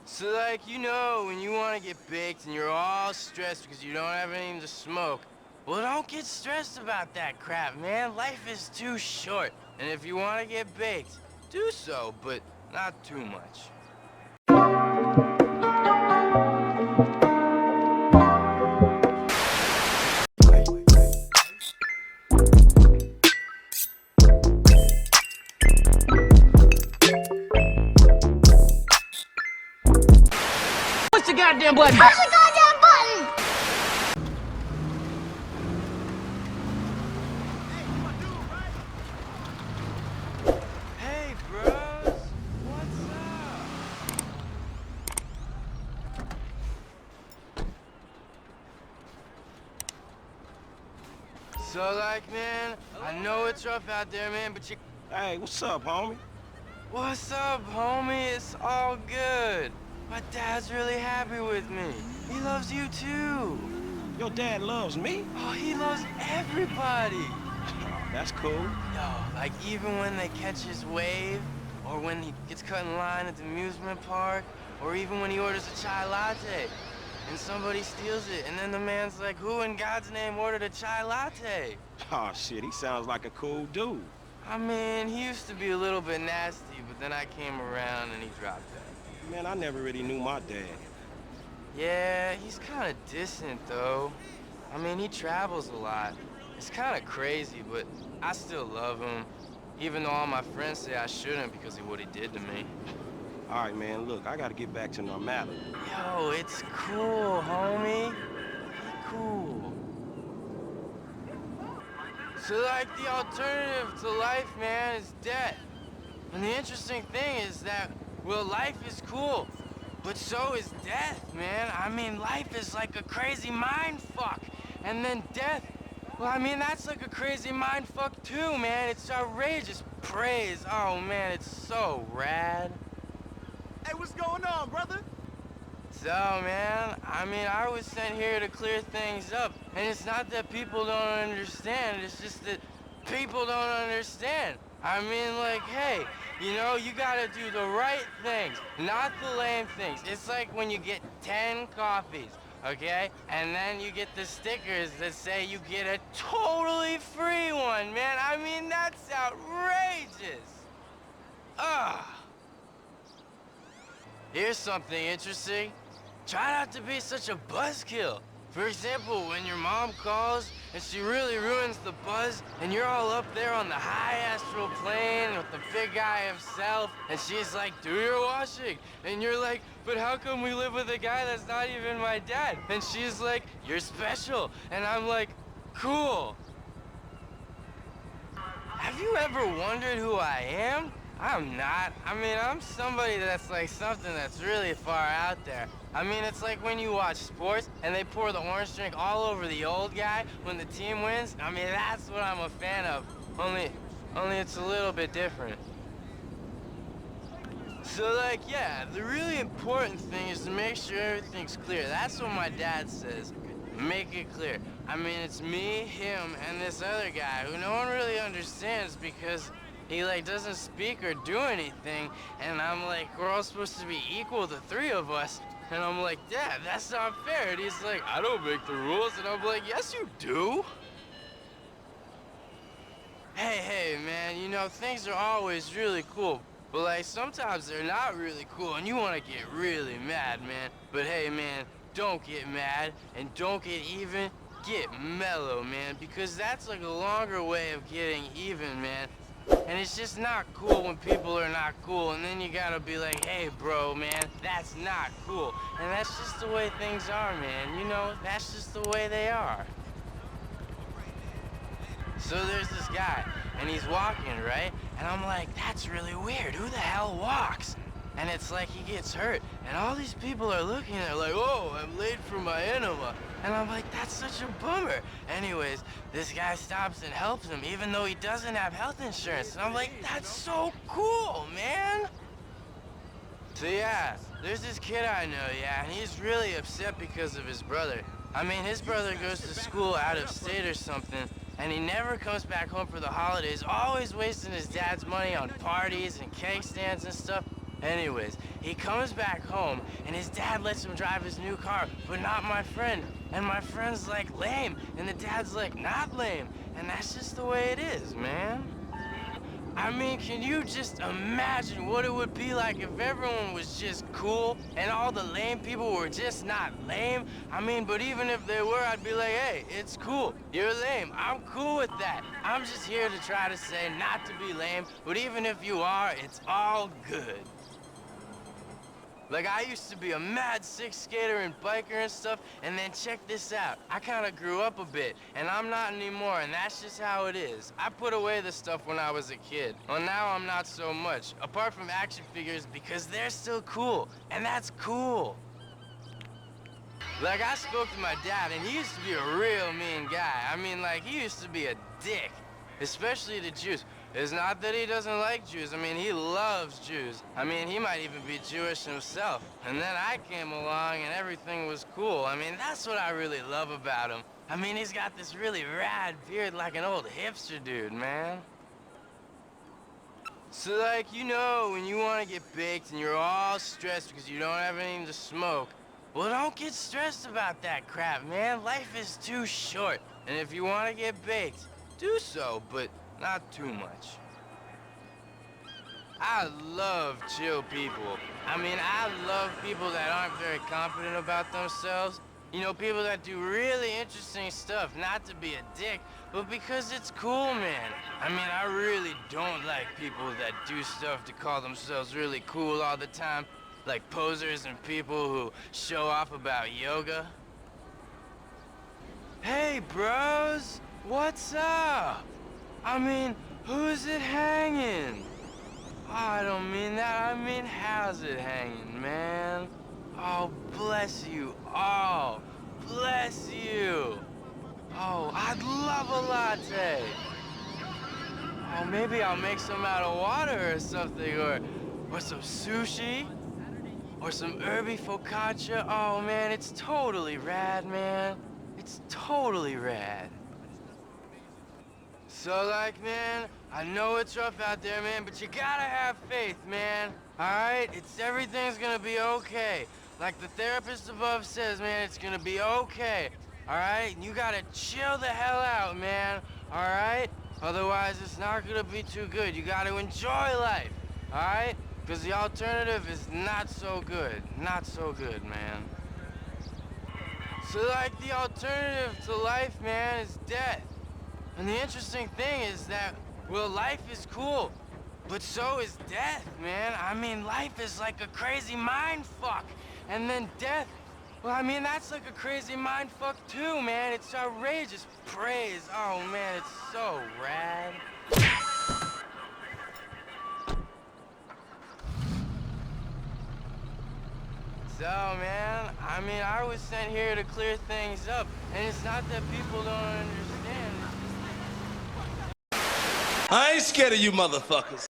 So, like, you know, when you want to get baked and you're all stressed because you don't have anything to smoke, well, don't get stressed about that crap, man. Life is too short. And if you want to get baked, do so, but not too much. Push the goddamn button! Push the goddamn button! Hey, bros. What's up? So, like, man, I know it's rough out there, man, but you... Hey, what's up, homie? What's up, homie? It's all good. My dad's really happy with me. He loves you, too. Your dad loves me? Oh, he loves everybody. That's cool. Yo, like even when they catch his wave, or when he gets cut in line at the amusement park, or even when he orders a chai latte, and somebody steals it, and then the man's like, who in God's name ordered a chai latte? Oh, shit, he sounds like a cool dude. I mean, he used to be a little bit nasty, but then I came around and he dropped that. Man, I never really knew my dad. Yeah, he's kind of distant, though. I mean, he travels a lot. It's kind of crazy, but I still love him, even though all my friends say I shouldn't because of what he did to me. All right, man, look, I gotta get back to normality. Yo, it's cool, homie. Be cool. So, like, the alternative to life, man, is death. And the interesting thing is that, well, life is cool, but so is death, man. I mean, life is like a crazy mind fuck. And then death, well, I mean, that's like a crazy mind fuck too, man. It's outrageous praise. Oh, man, it's so rad. Hey, what's going on, brother? So, man, I mean, I was sent here to clear things up. And it's not that people don't understand, it's just that people don't understand. I mean, like, hey, you know, you gotta do the right things, not the lame things. It's like when you get 10 coffees, okay? And then you get the stickers that say you get a totally free one, man. I mean, that's outrageous. Ugh. Here's something interesting. Try not to be such a buzzkill. For example, when your mom calls and she really ruins the buzz and you're all up there on the high astral plane with the big guy himself and she's like, do your washing. And you're like, but how come we live with a guy that's not even my dad? And she's like, you're special. And I'm like, cool. Have you ever wondered who I am? I'm not. I mean, I'm somebody that's like something that's really far out there. I mean, it's like when you watch sports and they pour the orange drink all over the old guy when the team wins. I mean, that's what I'm a fan of. Only it's a little bit different. So, like, yeah, the really important thing is to make sure everything's clear. That's what my dad says. Make it clear. I mean, it's me, him, and this other guy who no one really understands because he, like, doesn't speak or do anything, and I'm like, we're all supposed to be equal, the three of us, and I'm like, Dad, that's not fair, and he's like, I don't make the rules, and I'm like, yes, you do. Hey, man, you know, things are always really cool, but, like, sometimes they're not really cool, and you want to get really mad, man, but hey, man, don't get mad, and don't get even, get mellow, man, because that's, like, a longer way of getting even, man. And it's just not cool when people are not cool, and then you gotta be like, hey, bro, man, that's not cool. And that's just the way things are, man, you know? That's just the way they are. So there's this guy, and he's walking, right? And I'm like, that's really weird. Who the hell walks? And it's like he gets hurt, and all these people are looking, they're like, oh, I'm late for my enema. And I'm like, that's such a bummer. Anyways, this guy stops and helps him, even though he doesn't have health insurance. And I'm like, that's so cool, man. So yeah, there's this kid I know, yeah, and he's really upset because of his brother. I mean, his brother goes to school out of state or something, and he never comes back home for the holidays, always wasting his dad's money on parties and cake stands and stuff. Anyways, he comes back home, and his dad lets him drive his new car, but not my friend. And my friend's like, lame, and the dad's like, not lame. And that's just the way it is, man. I mean, can you just imagine what it would be like if everyone was just cool and all the lame people were just not lame? I mean, but even if they were, I'd be like, hey, it's cool. You're lame. I'm cool with that. I'm just here to try to say not to be lame, but even if you are, it's all good. Like, I used to be a mad sick skater and biker and stuff, and then check this out. I kind of grew up a bit, and I'm not anymore, and that's just how it is. I put away the stuff when I was a kid. Well, now I'm not so much, apart from action figures, because they're still cool, and that's cool. Like, I spoke to my dad, and he used to be a real mean guy. I mean, like, he used to be a dick, especially to Jews. It's not that he doesn't like Jews. I mean, he loves Jews. I mean, he might even be Jewish himself. And then I came along and everything was cool. I mean, that's what I really love about him. I mean, he's got this really rad beard like an old hipster dude, man. So, like, you know, when you want to get baked and you're all stressed because you don't have anything to smoke, well, don't get stressed about that crap, man. Life is too short. And if you want to get baked, do so, but not too much. I love chill people. I mean, I love people that aren't very confident about themselves. You know, people that do really interesting stuff, not to be a dick, but because it's cool, man. I mean, I really don't like people that do stuff to call themselves really cool all the time, like posers and people who show off about yoga. Hey, bros, what's up? I mean, who's it hanging? Oh, I don't mean that. I mean, how's it hanging, man? Oh, bless you all. Bless you. Oh, I'd love a latte. Oh, maybe I'll make some out of water or something, or some sushi, or some herby focaccia. Oh, man, it's totally rad, man. It's totally rad. So, like, man, I know it's rough out there, man, but you gotta have faith, man. All right? Everything's gonna be okay. Like the therapist above says, man, it's gonna be okay. All right? And you gotta chill the hell out, man. All right? Otherwise, it's not gonna be too good. You gotta enjoy life. All right? Because the alternative is not so good. Not so good, man. So, like, the alternative to life, man, is death. And the interesting thing is that, well, life is cool, but so is death, man. I mean, life is like a crazy mind fuck. And then death, well, I mean, that's like a crazy mind fuck too, man. It's outrageous praise. Oh, man, it's so rad. So, man, I mean, I was sent here to clear things up, and it's not that people don't understand. I ain't scared of you motherfuckers.